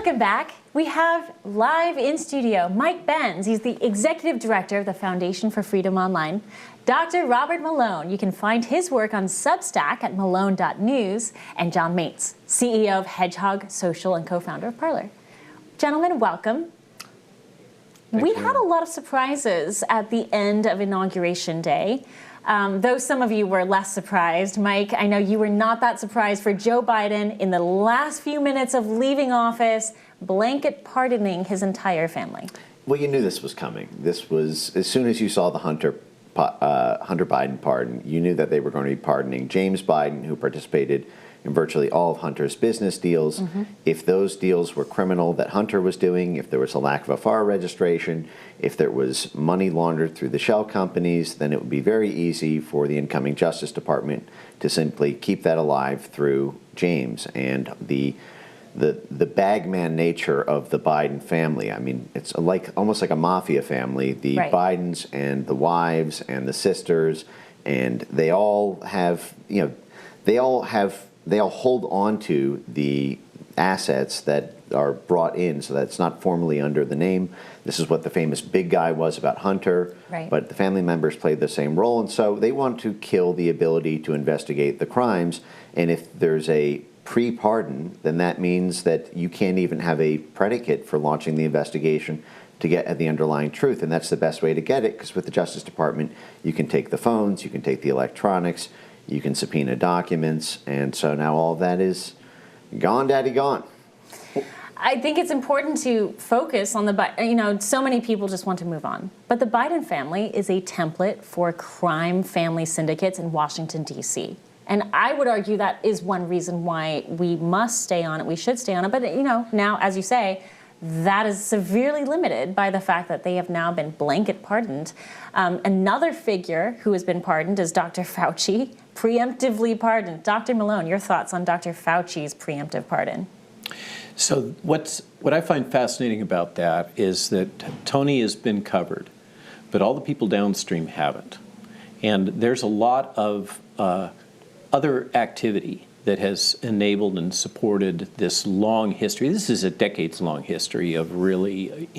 Welcome back. We have live in studio Mike Benz. He's the executive director of the Foundation for Freedom Online. Dr. Robert Malone. You can find his work on Substack at malone.news. And John Mates, CEO of Hedgehog Social and co-founder of Parler. Gentlemen, welcome. We had a lot of surprises at the end of Inauguration Day. Though some of you were less surprised. Mike, I know you were not that surprised for Joe Biden in the last few minutes of leaving office, blanket pardoning his entire family. Well, you knew this was coming. This was, as soon as you saw the Hunter Biden pardon, you knew that they were going to be pardoning James Biden, who participated in virtually all of Hunter's business deals. If those deals were criminal that Hunter was doing, if there was a lack of a FAR registration, if there was money laundered through the shell companies, then it would be very easy for the incoming Justice Department to simply keep that alive through James. And the bagman nature of the Biden family, I mean, it's almost like a mafia family. The Right. Bidens and the wives and the sisters, and they all have, they all hold on to the assets that are brought in, so that it's not formally under the name. This is what the famous big guy was about Hunter, Right. But the family members played the same role, and so they want to kill the ability to investigate the crimes. And if there's a pre-pardon, then that means that you can't even have a predicate for launching the investigation to get at the underlying truth. And that's the best way to get it, because with the Justice Department, you can take the phones, you can take the electronics, you can subpoena documents, and so now all of that is gone, daddy, gone. I think it's important to focus on so many people just want to move on. But the Biden family is a template for crime family syndicates in Washington, D.C. And I would argue that is one reason why we must stay on it. We should stay on it. But, now, as you say, that is severely limited by the fact that they have now been blanket pardoned. Another figure who has been pardoned is Dr. Fauci, preemptively pardoned. Dr. Malone, your thoughts on Dr. Fauci's preemptive pardon? So what I find fascinating about that is that Tony has been covered, but all the people downstream haven't. And there's a lot of other activity that has enabled and supported this long history. This is a decades-long history of really,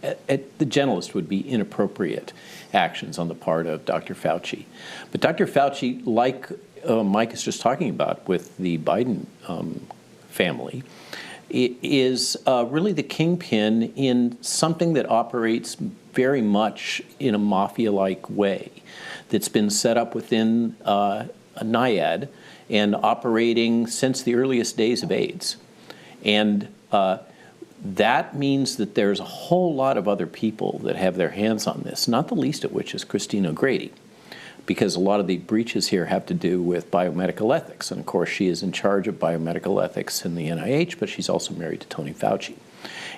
at the gentlest would be inappropriate actions on the part of Dr. Fauci. But Dr. Fauci, like Mike is just talking about with the Biden family, is really the kingpin in something that operates very much in a mafia-like way that's been set up within a NIAID and operating since the earliest days of AIDS. And that means that there's a whole lot of other people that have their hands on this, not the least of which is Christine O'Grady, because a lot of the breaches here have to do with biomedical ethics. And of course, she is in charge of biomedical ethics in the NIH, but she's also married to Tony Fauci.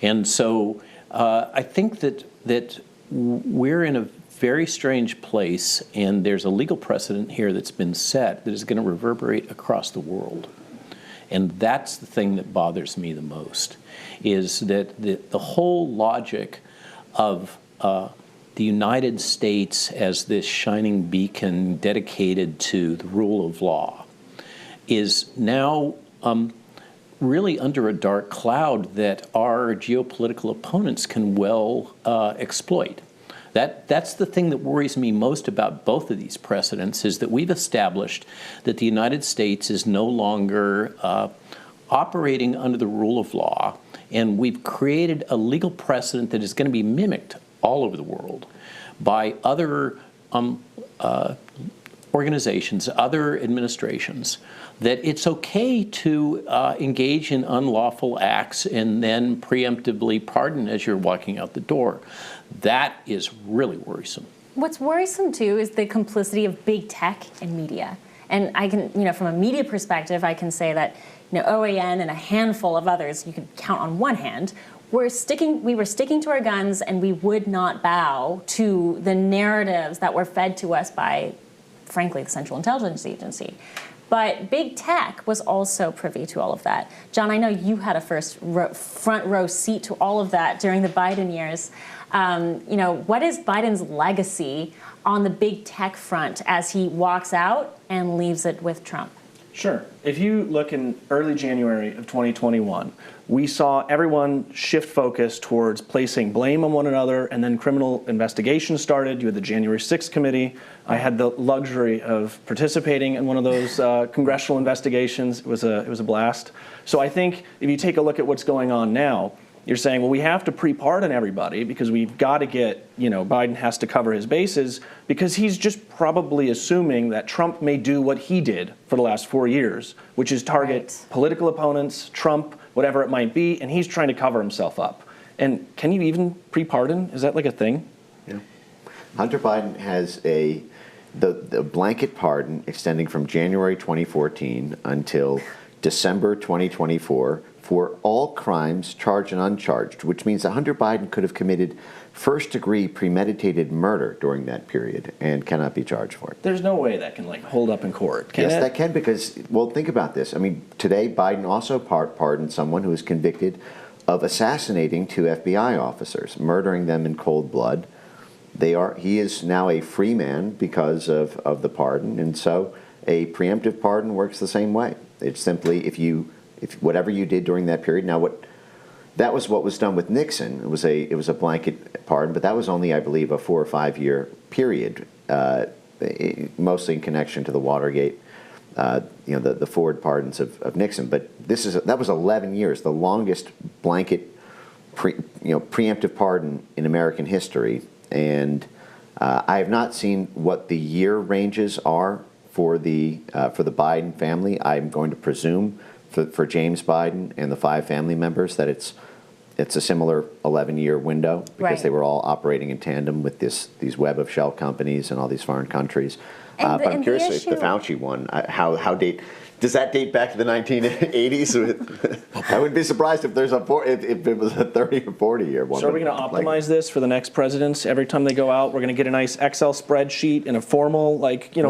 And so I think that we're in a very strange place, and there's a legal precedent here that's been set that is going to reverberate across the world. And that's the thing that bothers me the most, is that the whole logic of the United States as this shining beacon dedicated to the rule of law is now really under a dark cloud that our geopolitical opponents can well exploit. That's the thing that worries me most about both of these precedents, is that we've established that the United States is no longer operating under the rule of law, and we've created a legal precedent that is going to be mimicked all over the world by other organizations, other administrations, that it's okay to engage in unlawful acts and then preemptively pardon as you're walking out the door. That is really worrisome. What's worrisome, too, is the complicity of big tech and media. And I can, from a media perspective, I can say that, OAN and a handful of others, you can count on one hand, we were sticking to our guns, and we would not bow to the narratives that were fed to us by, frankly, the Central Intelligence Agency. But big tech was also privy to all of that. John, I know you had a front row seat to all of that during the Biden years. What is Biden's legacy on the big tech front as he walks out and leaves it with Trump? Sure. If you look in early January of 2021, we saw everyone shift focus towards placing blame on one another, and then criminal investigations started. You had the January 6th committee. I had the luxury of participating in one of those congressional investigations. It was a blast. So I think if you take a look at what's going on now, you're saying, well, we have to pre-pardon everybody because we've got to get, Biden has to cover his bases because he's just probably assuming that Trump may do what he did for the last 4 years, which is target political opponents, Trump, whatever it might be, and he's trying to cover himself up. And can you even pre-pardon? Is that like a thing? Yeah. Hunter Biden has the blanket pardon extending from January 2014 until December 2024 for all crimes charged and uncharged, which means that Hunter Biden could have committed first-degree premeditated murder during that period and cannot be charged for it. There's no way that can hold up in court, can it? Yes, that can, because, well, think about this. I mean, today Biden also pardoned someone who was convicted of assassinating 2 FBI officers, murdering them in cold blood. He is now a free man because of the pardon, and so a preemptive pardon works the same way. It's simply if whatever you did during that period. Now, that was what was done with Nixon. It was a blanket pardon, but that was only, I believe, a 4 or 5 year period, mostly in connection to the Watergate, the forward pardons of Nixon. But that was 11 years, the longest blanket preemptive pardon in American history. And I have not seen what the year ranges are for the Biden family. I'm going to presume for James Biden and the 5 family members that it's a similar 11-year window because they were all operating in tandem with these web of shell companies and all these foreign countries. But I'm curious if the Fauci one, does that date back to the 1980s? I wouldn't be surprised if if it was a 30 or 40 year one. So are we going to optimize this for the next presidents? Every time they go out, we're going to get a nice Excel spreadsheet in a formal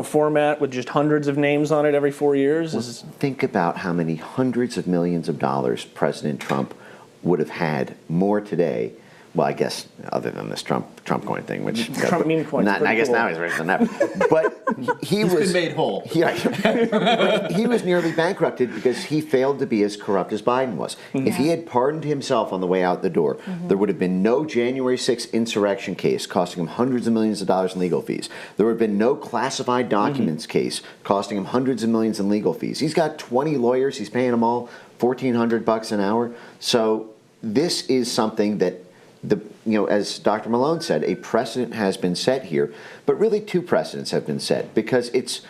format with just hundreds of names on it every 4 years? Think about how many hundreds of millions of dollars President Trump would have had more today. Well, I guess other than this Trump coin thing, which Trump meme coin. I guess now he's richer than ever. But he's been made whole. He was nearly bankrupted because he failed to be as corrupt as Biden was. Mm-hmm. If he had pardoned himself on the way out the door, there would have been no January 6th insurrection case costing him hundreds of millions of dollars in legal fees. There would have been no classified documents case costing him hundreds of millions in legal fees. He's got 20 lawyers. He's paying them all $1,400 an hour. So this is something that as Dr. Malone said, a precedent has been set here, but really 2 precedents have been set because it's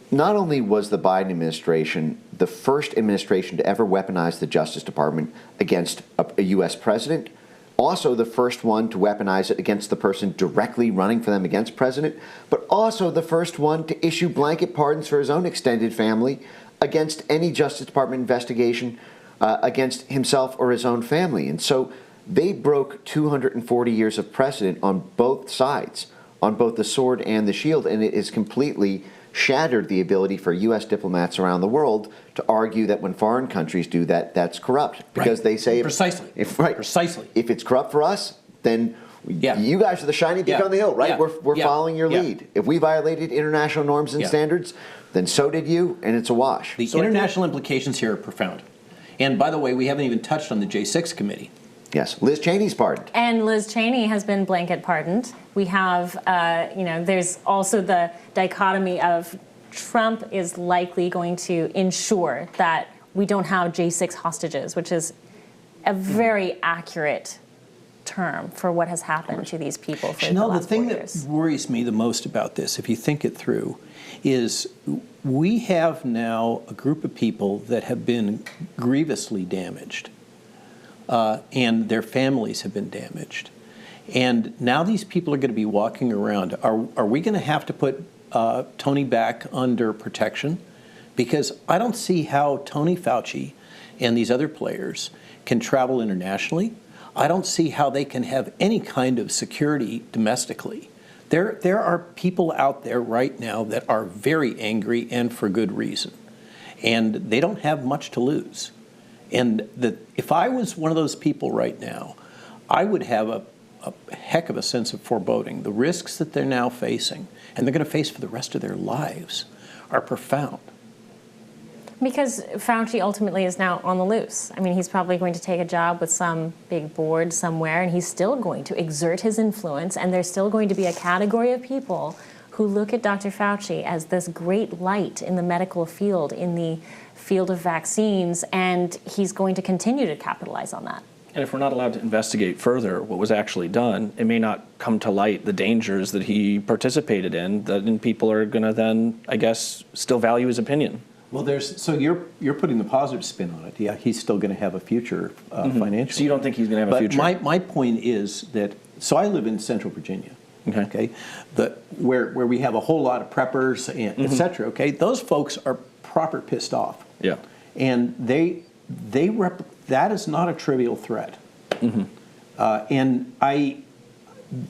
not only was the Biden administration the first administration to ever weaponize the Justice Department against a U.S. president, also the first one to weaponize it against the person directly running for them against president, but also the first one to issue blanket pardons for his own extended family against any Justice Department investigation against himself or his own family. And so they broke 240 years of precedent on both sides, on both the sword and the shield, and it has completely shattered the ability for U.S. diplomats around the world to argue that when foreign countries do that, that's corrupt. Because they say... Precisely. Precisely. If it's corrupt for us, then you guys are the shiny peak on the hill, right? We're following your lead. If we violated international norms and standards, then so did you, and it's a wash. The international implications here are profound. And by the way, we haven't even touched on the J6 committee. Yes, Liz Cheney's pardoned. And Liz Cheney has been blanket pardoned. We have, there's also the dichotomy of Trump is likely going to ensure that we don't have J6 hostages, which is a very accurate term for what has happened to these people for Chanel, the last the thing 4 years. that worries me the most about this, if you think it through, is we have now a group of people that have been grievously damaged. And their families have been damaged. And now these people are going to be walking around. Are we going to have to put Tony back under protection? Because I don't see how Tony Fauci and these other players can travel internationally. I don't see how they can have any kind of security domestically. There are people out there right now that are very angry and for good reason. And they don't have much to lose. And if I was one of those people right now, I would have a heck of a sense of foreboding. The risks that they're now facing, and they're going to face for the rest of their lives, are profound. Because Fauci ultimately is now on the loose. I mean, he's probably going to take a job with some big board somewhere, and he's still going to exert his influence, and there's still going to be a category of people who look at Dr. Fauci as this great light in the medical field, in the field of vaccines, and he's going to continue to capitalize on that. And if we're not allowed to investigate further what was actually done, it may not come to light the dangers that he participated in, then people are going to then, I guess, still value his opinion. Well, so you're putting the positive spin on it. Yeah, he's still going to have a future financially. So you don't think he's going to have a future? But my point is that, so I live in Central Virginia, okay? Where we have a whole lot of preppers and et cetera, okay? Those folks are proper pissed off. Yeah. And that is not a trivial threat. And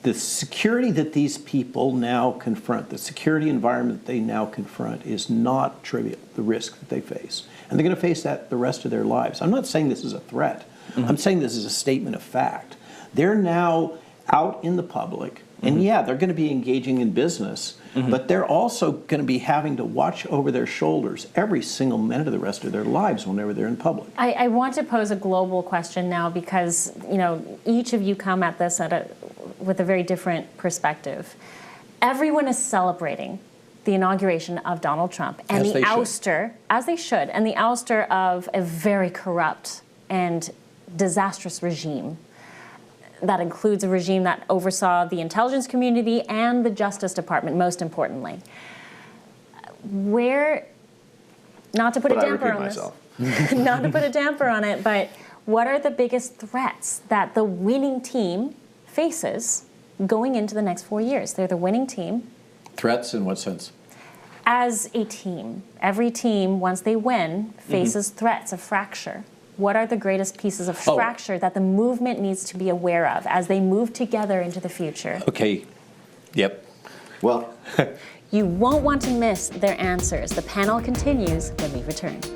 the security that these people now confront, the security environment they now confront is not trivial, the risk that they face. And they're going to face that the rest of their lives. I'm not saying this is a threat. I'm saying this is a statement of fact. They're now out in the public, and yeah, they're going to be engaging in business, but they're also going to be having to watch over their shoulders every single minute of the rest of their lives whenever they're in public. I want to pose a global question now because, each of you come at this with a very different perspective. Everyone is celebrating the inauguration of Donald Trump and the ouster, as they should, and the ouster of a very corrupt and disastrous regime. That includes a regime that oversaw the intelligence community and the Justice Department, most importantly. Not to put a damper on this, not to put a damper on it, but what are the biggest threats that the winning team faces going into the next 4 years? They're the winning team. Threats in what sense? As a team. Every team, once they win, faces threats of fracture. What are the greatest pieces of fracture that the movement needs to be aware of as they move together into the future? Okay. Yep. Well, You won't want to miss their answers. The panel continues when we return.